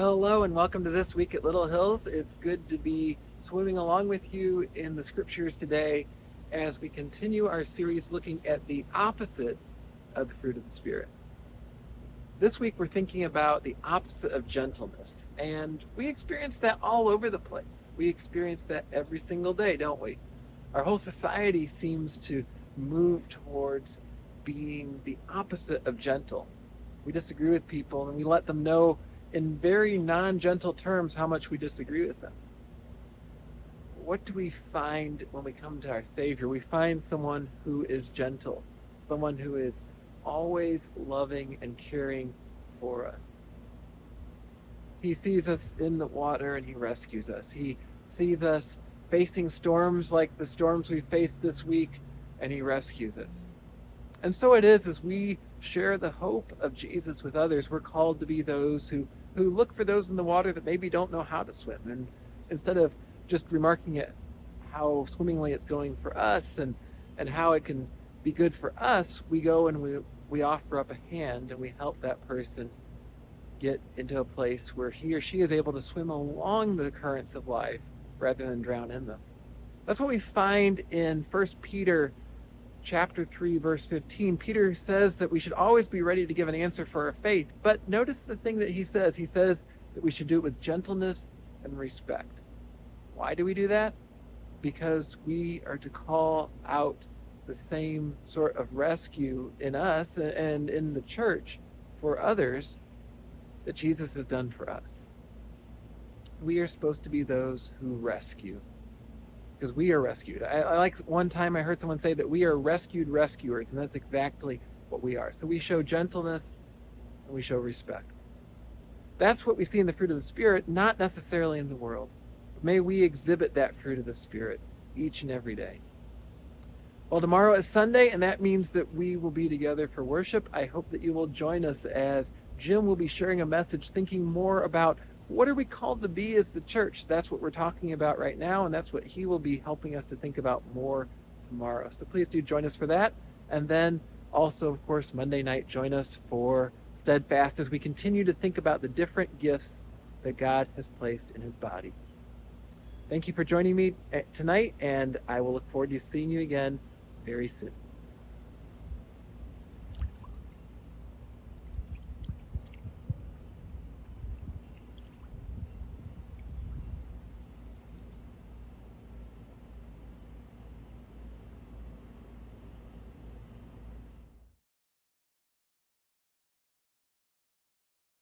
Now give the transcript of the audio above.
Well, hello and welcome to This Week at Little Hills. It's good to be swimming along with you in the scriptures today as we continue our series looking at the opposite of the fruit of the Spirit. This week we're thinking about the opposite of gentleness, and we experience that all over the place. We experience that every single day, don't we? Our whole society seems to move towards being the opposite of gentle. We disagree with people and we let them know in very non-gentle terms how much we disagree with them. What do we find when we come to our Savior? We find someone who is gentle, someone who is always loving and caring for us. He sees us in the water and he rescues us. He sees us facing storms like the storms we faced this week and he rescues us. And so it is as we share the hope of Jesus with others, we're called to be those who look for those in the water that maybe don't know how to swim. And instead of just remarking at how swimmingly it's going for us and how it can be good for us, we go and we offer up a hand and we help that person get into a place where he or she is able to swim along the currents of life rather than drown in them. That's what we find in 1 Peter chapter 3, verse 15. Peter says that we should always be ready to give an answer for our faith. But notice the thing that he says. He says that we should do it with gentleness and respect. Why do we do that? Because we are to call out the same sort of rescue in us and in the church for others that Jesus has done for us. We are supposed to be those who rescue, because we are rescued. I like one time I heard someone say that we are rescued rescuers, and that's exactly what we are. So we show gentleness and we show respect. That's what we see in the fruit of the Spirit, not necessarily in the world. May we exhibit that fruit of the Spirit each and every day. Well, tomorrow is Sunday, and that means that we will be together for worship. I hope that you will join us as Jim will be sharing a message thinking more about what are we called to be as the church? That's what we're talking about right now, and that's what he will be helping us to think about more tomorrow. So please do join us for that. And then also, of course, Monday night, join us for Steadfast as we continue to think about the different gifts that God has placed in his body. Thank you for joining me tonight, and I will look forward to seeing you again very soon.